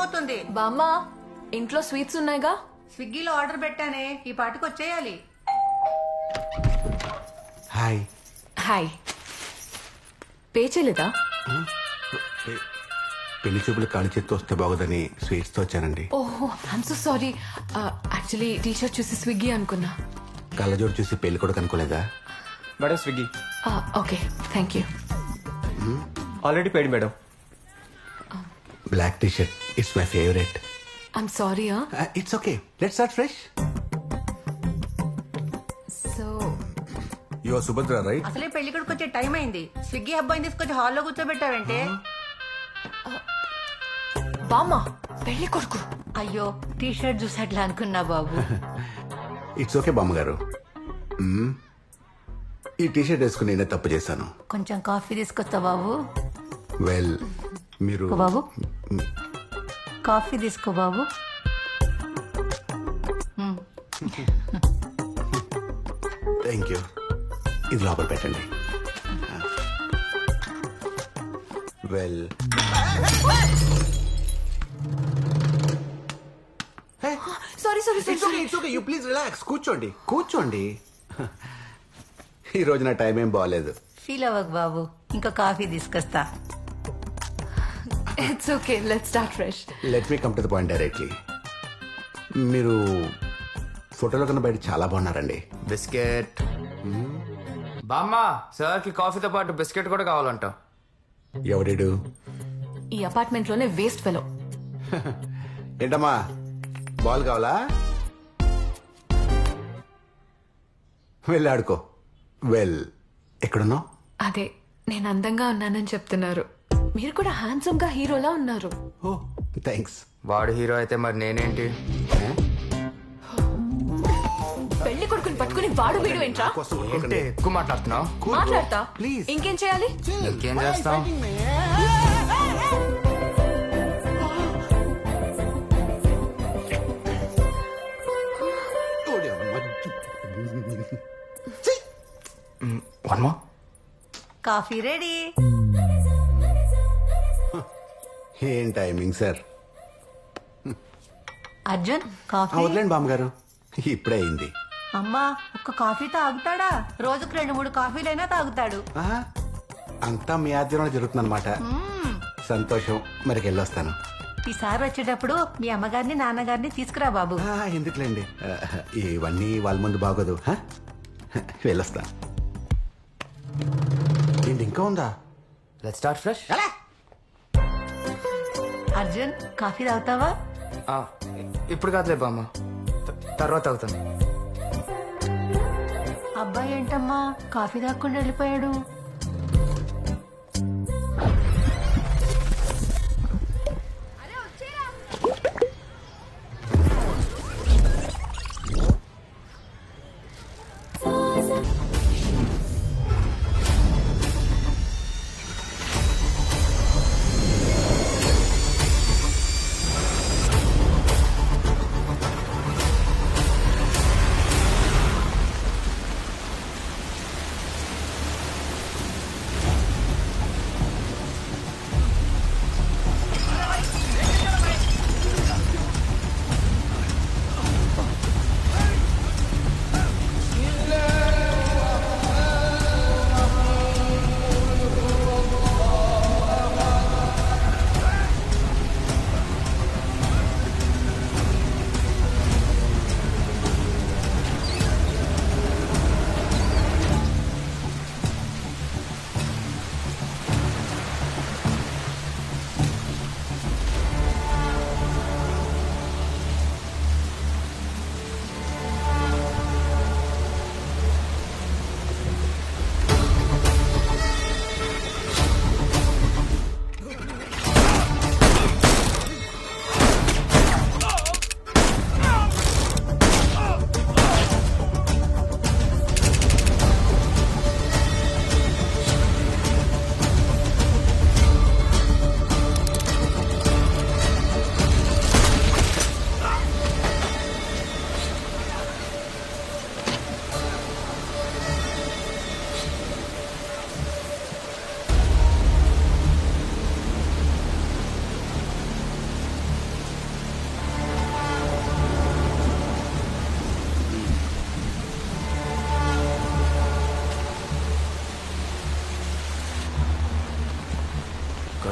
అయిపోతుంది. బామ్మ ఇంట్లో స్వీట్స్ ఉన్నాయిగా. స్విగ్గీలో ఆర్డర్ పెట్టానే, ఈ పాటికి వచ్చేయాలి. హాయ్. హాయ్. పే చేయలేదా? పెళ్లి చూపులు కాలి చేత్తో వస్తే బాగోదని స్వీట్స్ తో వచ్చానండి. ఓహో I'm so sorry. Actually T shirt చూసి స్విగ్గీ అనుకున్నా. కళ్ళజోడు చూసి పెళ్లి కూడా కనుకోలేదా? Madam Swiggy. Okay thank you. Already paid madam. Black T shirt it's my favourite. I'm sorry. It's okay, let's start fresh. So you are Subhadra right? అసలే పెళ్లి కొడుకు వచ్చే టైం అయింది. స్విగ్గీ అబ్బాయిని తీసుకొచ్చి హాల్లో కూర్చోబెట్టావంటే? బామ్మ పెళ్లి కొడుకు. అయ్యో టీ షర్ట్ చూసి అట్లా అనుకున్నా బాబు. ఇట్స్ ఓకే బామ్మగారు. ఈ టీ షర్ట్ వేసుకుని నేనే తప్పు చేశాను. కొంచెం కాఫీ తీసుకొస్తా బాబు. వెల్ మీరు బాబు కాఫీ తీసుకో బాబు. Thank you. ఇది లోపల పెట్టండి. Well sorry sorry it's okay, you please relax. కూర్చోండి కూర్చోండి. ఈ రోజు నా టైం ఏం బాగాలేదు. ఫీల్ అవ్వకు బాబు, ఇంకో కాఫీ తీసుకొస్తా. It's okay let's start fresh. Let me come to the point directly. మీరు ఫోటోలో కన్నా బయట చాలా బాగున్నారండి. బిస్కెట్. బామ్మ సార్ కి కాఫీతో పాటు బిస్కెట్ కూడా కావాలంట. ఎవడేడు? ఈ అపార్ట్మెంట్ లోనే వేస్ట్ ఫెలో. ఏంటమ్మా బాల్ కావాలా? వెళ్ళి ఆడుకో. వెల్ ఎక్కడున్నావు? అదే నేను అందంగా ఉన్నానని చెప్తున్నారు. మీరు కూడా హ్యాండ్సమ్ గా హీరోలా ఉన్నారు. ఓ థ్యాంక్స్. వాడు హీరో అయితే మరి నేనేంటి? పెళ్లి కొడుకుని పట్టుకుని వాడు వీడు ఏంట్రా? ఏంటి ఎక్కువ మాట్లాడుతున్నావు? మాట్లాడతా ప్లీజ్. ఇంకేం చేయాలి? ఇంకేం చేస్తాం? One more. Coffee ready. ఏం టైమింగ్ సార్. అర్జున్ కాఫీ. వదిలేండి బామ్మగారు, ఇప్పుడే అయింది. అమ్మా ఒక్క కాఫీ తాగుతాడా? రోజుకు 2-3 కాఫీలైనా తాగుతాడు. ఆహా, అంతా మీ ఆధ్వర్యంలో జరుగుతుందన్నమాట. సంతోషం. మరికి వెళ్ళొస్తాను. ఈసారి వచ్చేటప్పుడు మీ అమ్మగారిని నాన్నగారిని తీసుకురా బాబు. ఎందుకులేండి, ఇవన్నీ వాళ్ళ ముందు బాగోదు. వెళ్ళొస్తా. ఏంటి ఇంకా ఉందా? Let's start fresh. Arjun coffee తాగుతావా? ఇప్పుడు కాదులే బామ్మ, తర్వాత అవుతాను. అబ్బాయి ఏంటమ్మా కాఫీ తాగకుండా వెళ్ళిపోయాడు?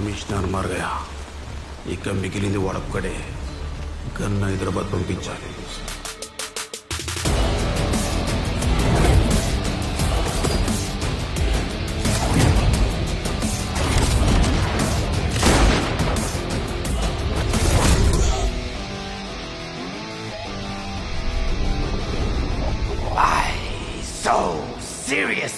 కమిషనర్ మార్గయా ఇక మిగిలింది వాడొక్కడే. గన్న హైదరాబాద్ పంపించాలి. So serious.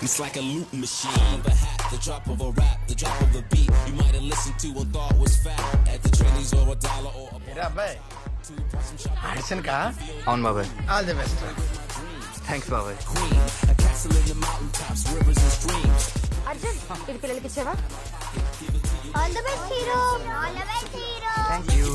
It's like a loop machine. Of a hat, the drop of a rap, the drop of a beat. You might have listened to and thought was fat. At the trainees or a dollar or a అబ్బాయి audition కా అవును బాబాయ్. All the best. Thanks బాబాయ్. a castle in the mountaintops, rivers and streams. Arjun ఇది పిల్లలకి ఇచ్చావా? All the best hero. All the best hero. Thank you.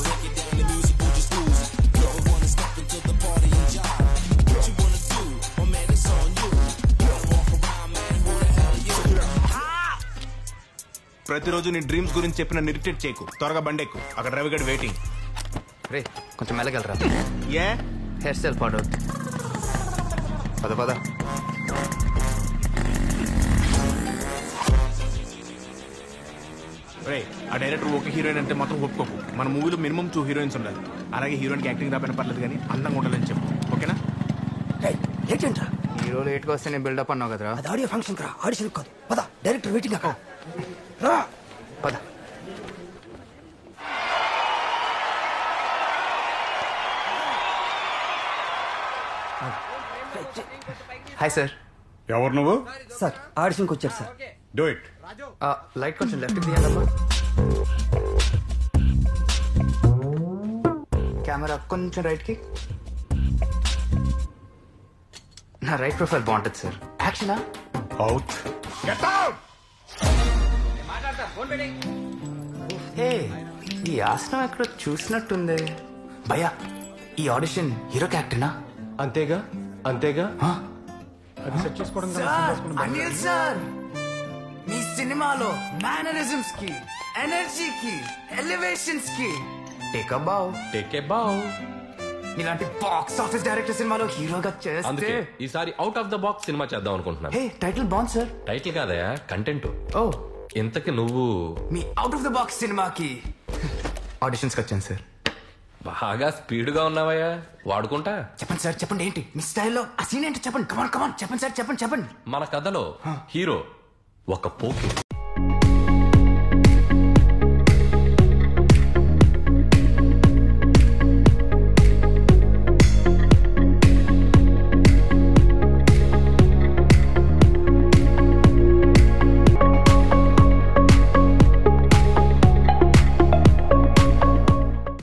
ప్రతిరోజు నీ డ్రీమ్స్ గురించి చెప్పిన ఇరిటేట్ చేయకు. త్వరగా బండెక్కు, అక్కడ రవిగడ్ వెయిటింగ్. రే కొంచెం మెల్లగలరా. ఏ హెయిర్ స్టైల్ పాడవుతుంది. పద పద. రే ఆ డైరెక్టర్ ఒక హీరోయిన్ అంటే మాత్రం ఒప్పుకోకు. మన మూవీలో మినిమం 2 హీరోయిన్స్ ఉండాలి. అలాగే హీరోయిన్కి యాక్టింగ్ రాబోయిన పర్లేదు కానీ అందంగా ఉండాలని చెప్పు. ఓకేనా? ఏంటంట్రా హీరో లేట్గా వస్తే నేను బిల్డప్ అన్నావు కదరా. అది ఆడియో ఫంక్షన్ రా, ఆడిషన్ కాదు. పద డైరెక్టర్ వెయిటింగ్ అక్క. రా పద. Hi sir. ఎవరు నువ్వు? సార్ ఆడిషన్కి వచ్చారు సార్. Do it. లైట్ కొంచెం లెఫ్ట్కి తీయాలమ్మా. కెమెరా కొంచెం రైట్కి. నా రైట్ ప్రొఫైల్ బాగుంటుంది సార్. యాక్షనా? అవుట్. Get out. ఏ ఈ ఆసనం ఎక్కడో చూసినట్టుంది. భయ్యా ఈ ఆడిషన్ హీరో క్యారెక్టర్నా? అంతేగా అంతేగా. అది సెట్ చేసుకోవడం అనిల్ సార్ మీ సినిమాలో మేనరిజమ్స్ కి, ఎనర్జీకి, ఎలివేషన్స్ కి take a bow. Take a బావ్. ఇలాంటి బాక్స్ ఆఫీస్ డైరెక్టర్ సినిమాలో హీరోగా అందుకే చేస్తే ఈసారి out of the box cinema చేద్దాం అనుకుంటున్నాను. హే టైటిల్ బాగుంది సార్. టైటిల్ కాదయా, కంటెంట్. ఓ ఇంతకి నువ్వు మీ అవుట్ ఆఫ్ ద బాక్స్ సినిమాకి ఆడిషన్స్కి వచ్చాను సార్. బాగా స్పీడ్ గా ఉన్నావయ్యా, వాడుకుంటా. చెప్పండి సార్ చెప్పండి, ఏంటి మీ స్టైల్లో ఆ సీన్ ఏంటో చెప్పండి. కమాన్ కమాన్ చెప్పండి సార్ చెప్పండి చెప్పండి. మన కథలో హీరో ఒక పోకి